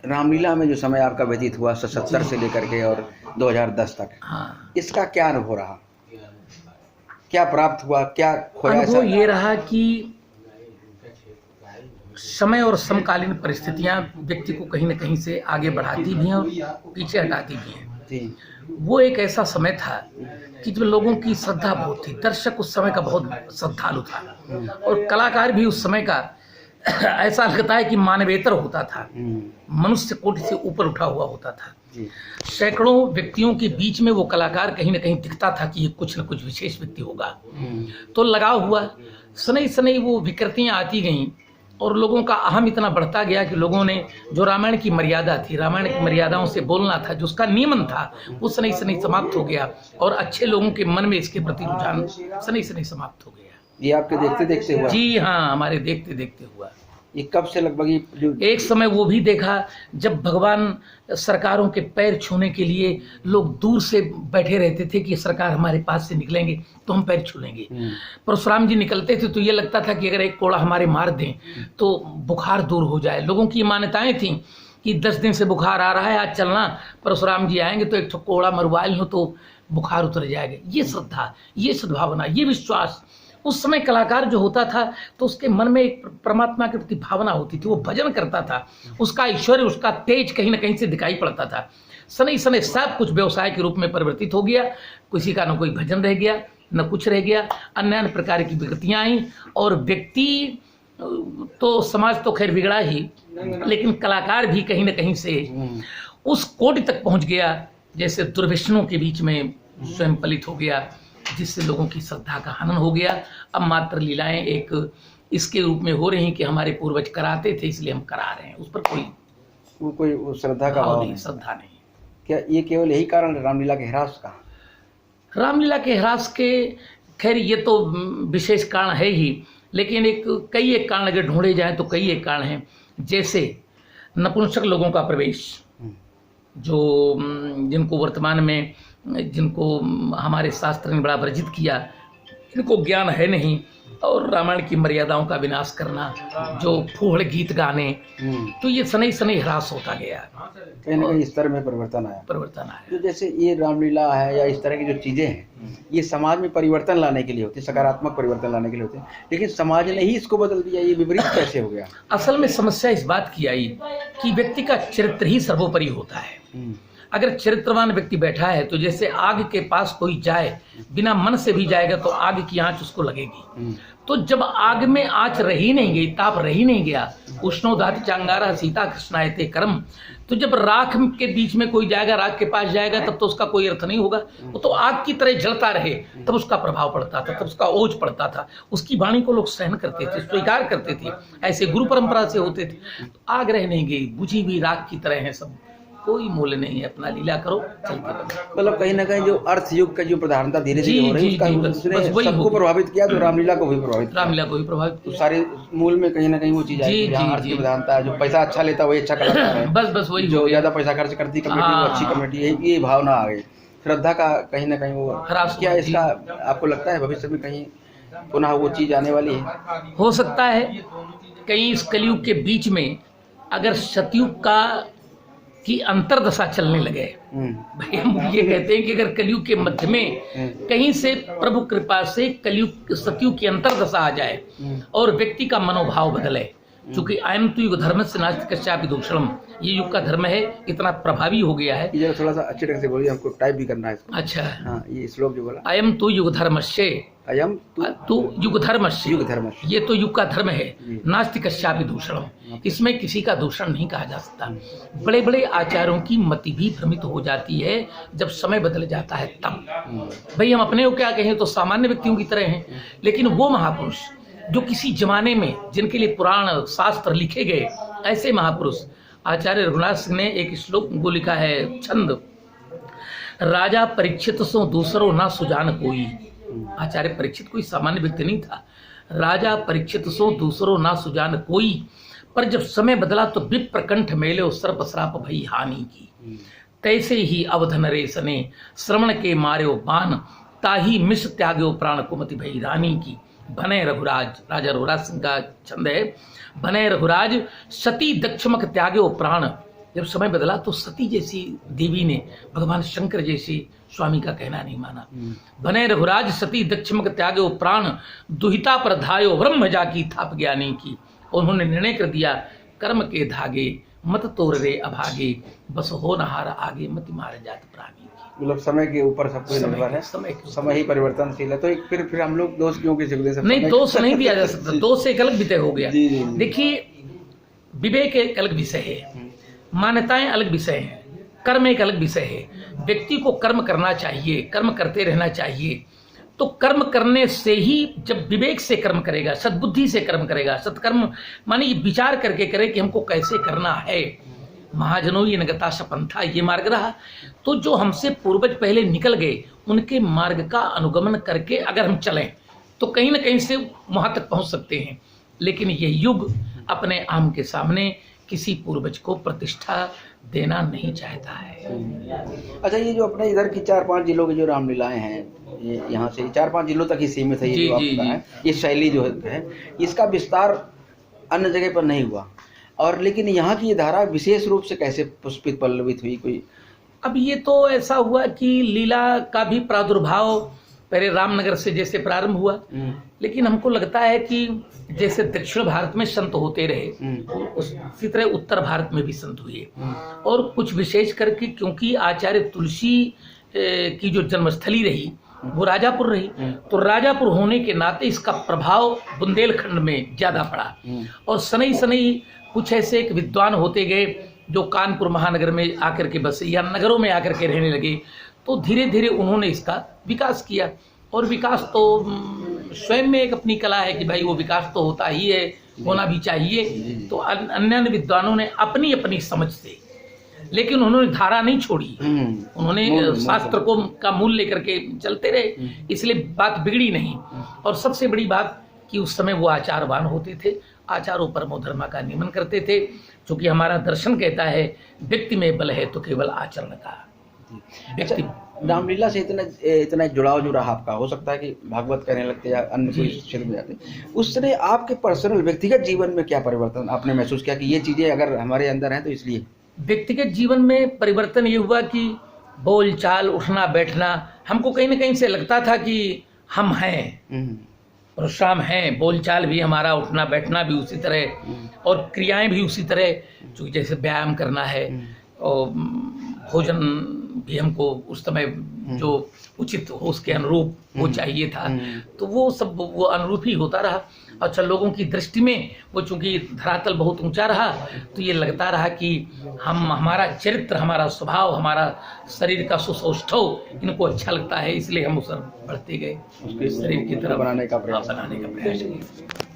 रामलीला में जो समय आपका व्यतीत हुआ 77 से लेकर के और 2010 तक, हाँ, इसका क्या अनुभव रहा? क्या प्राप्त हुआ, क्या खोया? अनुभव ये रहा कि समय और समकालीन परिस्थितियां व्यक्ति को कहीं न कहीं से आगे बढ़ाती भी हैं और पीछे हटाती भी हैं। जी। वो एक ऐसा समय था कि जब लोगों की श्रद्धा बहुत थी, दर्शक उस समय का बहुत श्रद्धालु था और कलाकार भी उस समय का ऐसा लगता है कि मानवेतर होता था, मनुष्य कोटि से ऊपर उठा हुआ होता था। सैकड़ों व्यक्तियों के बीच में वो कलाकार कहीं न कहीं दिखता था कि ये कुछ न कुछ विशेष व्यक्ति होगा। तो लगाव हुआ, सनई सनई वो विकृतियां आती गईं और लोगों का अहम इतना बढ़ता गया कि लोगों ने जो रामायण की मर्यादा थी, रामायण की मर्यादाओं से बोलना था, जो उसका नियमन था, वो सनई सनई समाप्त हो गया और अच्छे लोगों के मन में इसके प्रति रुझान सनई सनई समाप्त हो गया। ये आपके देखते देखते हुआ? जी हाँ, हमारे देखते देखते हुआ। ये कब से लगभग? एक समय वो भी देखा जब भगवान सरकारों के पैर छूने के लिए लोग दूर से बैठे रहते थे कि सरकार हमारे पास से निकलेंगे तो हम पैर छू लेंगे। परशुराम जी निकलते थे तो ये लगता था कि अगर एक कोड़ा हमारे मार दें तो बुखार दूर हो जाए। लोगों की मान्यताएं थीं कि 10 दिन से बुखार आ रहा है, आज चलना, परशुराम जी आएंगे तो एक कोड़ा मरवा लो तो बुखार उतर जाएगा। ये श्रद्धा, ये सद्भावना, ये विश्वास उस समय कलाकार जो होता था तो उसके मन में एक परमात्मा के प्रति भावना होती थी, वो भजन करता था, उसका ऐश्वर्य, उसका तेज कहीं ना कहीं से दिखाई पड़ता था। सनई सनई सब कुछ व्यवसाय के रूप में परिवर्तित हो गया, किसी का न कोई भजन रह गया, न कुछ रह गया, अन्य अन्य प्रकार की विकृतियां आई और व्यक्ति तो समाज तो खैर बिगड़ा ही, लेकिन कलाकार भी कहीं ना कहीं से उस कोटि तक पहुंच गया जैसे दुर्व्यसनों के बीच में स्वयं पलित हो गया, जिससे लोगों की श्रद्धा का हनन हो गया। अब मात्र लीलाएं एक इसके रूप में हो रही कि हमारे पूर्वज कराते थे इसलिए हम करा रहे हैं, उस पर कोई श्रद्धा का भाव नहीं, श्रद्धा नहीं। क्या ये केवल यही कारण है रामलीला के ह्रास का? रामलीला के ह्रास के खैर ये तो विशेष कारण है ही, लेकिन कई एक कारण अगर ढूंढे जाए तो कई एक कारण हैं। जैसे नपुंसक लोगों का प्रवेश, जो जिनको वर्तमान में जिनको हमारे शास्त्र ने बड़ा वर्जित किया, जिनको ज्ञान है नहीं, और रामायण की मर्यादाओं का विनाश करना, जो फूहड़ गीत गाने, तो ये सनई सनई ह्रास होता गया। कहीं ना कहीं इस तरह में परिवर्तन आया। तो जैसे ये रामलीला है या इस तरह की जो चीजें हैं, ये समाज में परिवर्तन लाने के लिए होती है, सकारात्मक परिवर्तन लाने के लिए होते हैं, लेकिन समाज ने ही इसको बदल दिया। ये विपरीत कैसे हो गया? असल में समस्या इस बात की आई कि व्यक्ति का चरित्र ही सर्वोपरि होता है। अगर चरित्रवान व्यक्ति बैठा है तो जैसे आग के पास कोई जाए, बिना मन से भी जाएगा तो आग की आंच उसको लगेगी। तो जब आग में आंच रही नहीं गई, ताप रही नहीं गया, उष्णोदाति चांगारा सीता कृष्णायते कर्म, तो जब राख के बीच में कोई जाएगा, राख के पास जाएगा, तब तो उसका कोई अर्थ नहीं होगा। वो तो आग की तरह जलता रहे तब उसका प्रभाव पड़ता था, तब उसका ओझ पड़ता था, उसकी वाणी को लोग सहन करते थे, स्वीकार करते थे। ऐसे गुरु परंपरा से होते थे। तो आग रह नहीं गई, बुझी हुई राख की तरह है सब, कोई मूल्य नहीं है, अपना लीला करो, चलते रहो। मतलब कहीं ना कहीं जो अर्थ युग का जो प्रधानता धीरे धीरे हो रही है, उसने सबको प्रभावित किया, तो रामलीला को भी प्रभावित किया। सारे मूल में कहीं ना कहीं वो चीज आई, अर्थ की प्रधानता है, जो पैसा अच्छा लेता वही अच्छा कलाकार है, बस वही, जो ज्यादा पैसा खर्च करती कमेटी वो अच्छी कमेटी है, ये भावना आ गई। श्रद्धा का कहीं ना कहीं वो क्या इसका आपको लगता है भविष्य में कहीं पुनः वो चीज आने वाली है? हो सकता है कहीं इस कलयुग के बीच में अगर सतयुग की अंतरदशा चलने लगे। भाई हम ये कहते हैं कि अगर कलयुग के मध्य में कहीं से प्रभु कृपा से कलयुग सतयुग की अंतरदशा आ जाए और व्यक्ति का मनोभाव बदले, क्योंकि अयम तु युग धर्म से नास्ति कस्यापि दूषणम, ये युग का धर्म है, इतना प्रभावी हो गया है। ये थोड़ा सा अच्छे ढंग से बोलिए, हमको टाइप भी करना है इसको। अच्छा, हाँ, ये श्लोक जो बोला, अयम तु युग धर्मस्य, अयम तु युग धर्मस्य, ये तो युग का धर्म है, नास्ति कस्यापि दूषणम, इसमें किसी का दूषण नहीं कहा जा सकता। बड़े बड़े आचार्यों की मति भी भ्रमित हो जाती है जब समय बदल जाता है तब। भाई हम अपने को क्या कहें तो सामान्य व्यक्तियों की तरह हैं, लेकिन वो महापुरुष जो किसी जमाने में जिनके लिए पुराण शास्त्र लिखे गए, ऐसे महापुरुष, आचार्य रघुनाथ सिंह ने एक श्लोक को लिखा है, छंद, राजा परीक्षित सो दूसरो ना सुजान कोई। आचार्य परीक्षित कोई सामान्य व्यक्ति नहीं था। राजा परीक्षित सो दूसरो ना सुजान कोई, पर जब समय बदला तो विप्र कंठ मेले सर्प श्राप भई हानि की। तैसे ही अवधन रेसने श्रवण के मार्यो बान, ताही मिश त्याग्यो प्राण कुमति भई रानी की। बने रघुराज, राजा रघुराज सिंह का छंद है, बने रघुराज सती दक्षमक त्याग्यो प्राण, जब समय बदला तो सती जैसी देवी ने भगवान शंकर जैसी स्वामी का कहना नहीं माना। बने रघुराज सती दक्षमक त्यागो प्राण दुहिता पर धायो ब्रह्म जाकी थाप ज्ञानी की। उन्होंने निर्णय कर दिया कर्म के धागे मत तोड़ रे अभागे बस हो नहार आगे मत मार जात प्राणी की। मतलब समय के ऊपर सब कुछ निर्भर है, समय ही परिवर्तनशील है। तो एक फिर हम लोग दोष क्यों किसी को दे सकते? नहीं, दोष नहीं दिया जा सकता, दोष एक अलग विषय हो गया। देखिए, विवेक एक अलग विषय है, मान्यताएं अलग विषय हैं, कर्म एक अलग विषय है। व्यक्ति को कर्म करना चाहिए, कर्म करते रहना चाहिए। तो कर्म करने से ही, जब विवेक से कर्म करेगा, सद्बुद्धि से कर्म करेगा, सत्कर्म माने ये विचार करके करे कि हमको कैसे करना है, महाजनों ये नगता सपंथा, ये मार्ग रहा। तो जो हमसे पूर्वज पहले निकल गए उनके मार्ग का अनुगमन करके अगर हम चलें तो कहीं ना कहीं से वहां तक पहुंच सकते हैं। लेकिन ये युग अपने आम के सामने किसी पूर्वज को प्रतिष्ठा देना नहीं चाहता है। अच्छा, ये जो अपने इधर की 4-5 जिलों की जो रामलीलाएं हैं, ये यहाँ से 4-5 जिलों तक ही सीमित है, ये जो आपका है, ये शैली जो है, इसका विस्तार अन्य जगह पर नहीं हुआ। और लेकिन यहाँ की ये धारा विशेष रूप से कैसे पुष्पित पल्लवित हुई कोई? अब ये तो ऐसा हुआ कि लीला का भी प्रादुर्भाव पहले रामनगर से जैसे प्रारंभ हुआ, लेकिन हमको लगता है कि जैसे दक्षिण भारत में संत होते रहे उसी तरह उत्तर भारत में भी संत हुए। और कुछ विशेष करके क्योंकि आचार्य तुलसी की जो जन्मस्थली रही वो राजापुर रही, तो राजापुर होने के नाते इसका प्रभाव बुंदेलखंड में ज्यादा पड़ा। और सनई सनई कुछ ऐसे एक विद्वान होते गए जो कानपुर महानगर में आकर के बसे या नगरों में आकर के रहने लगे, तो धीरे धीरे उन्होंने इसका विकास किया। और विकास तो स्वयं में एक अपनी कला है कि भाई वो विकास तो होता ही है, होना भी चाहिए। तो अन्य विद्वानों ने अपनी अपनी समझ से, लेकिन उन्होंने धारा नहीं छोड़ी, उन्होंने शास्त्र को का मूल लेकर के चलते रहे, इसलिए बात बिगड़ी नहीं। और सबसे बड़ी बात कि उस समय वो आचारवान होते थे, आचारों परमो धर्मा का नियमन करते थे। क्योंकि हमारा दर्शन कहता है व्यक्ति में बल है तो केवल आचरण का। व्यक्ति रामलीला से इतना जुड़ाव जो रहा आपका, हो सकता है कि भागवत करने लगते या अन्य कोई क्षेत्र में जाते, उस तरह आपके पर्सनल व्यक्तिगत जीवन में क्या परिवर्तन आपने महसूस किया कि ये चीजें अगर हमारे अंदर हैं तो इसलिए? व्यक्तिगत जीवन में परिवर्तन ये हुआ कि बोल चाल उठना बैठना, हमको कहीं ना कहीं से लगता था कि हम हैं, परशुराम हैं, बोलचाल भी हमारा, उठना बैठना भी उसी तरह और क्रियाएं भी उसी तरह। क्योंकि जैसे व्यायाम करना है और भोजन भी हमको उस समय जो उचित हो उसके अनुरूप वो चाहिए था, तो वो सब वो अनुरूप ही होता रहा। अच्छा, लोगों की दृष्टि में वो चूंकि धरातल बहुत ऊंचा रहा तो ये लगता रहा कि हमारा चरित्र, हमारा स्वभाव, हमारा शरीर का सुसौष्ठव इनको अच्छा लगता है, इसलिए हम उस बढ़ते गए, शरीर की तरफ बनाने का प्रयास किया।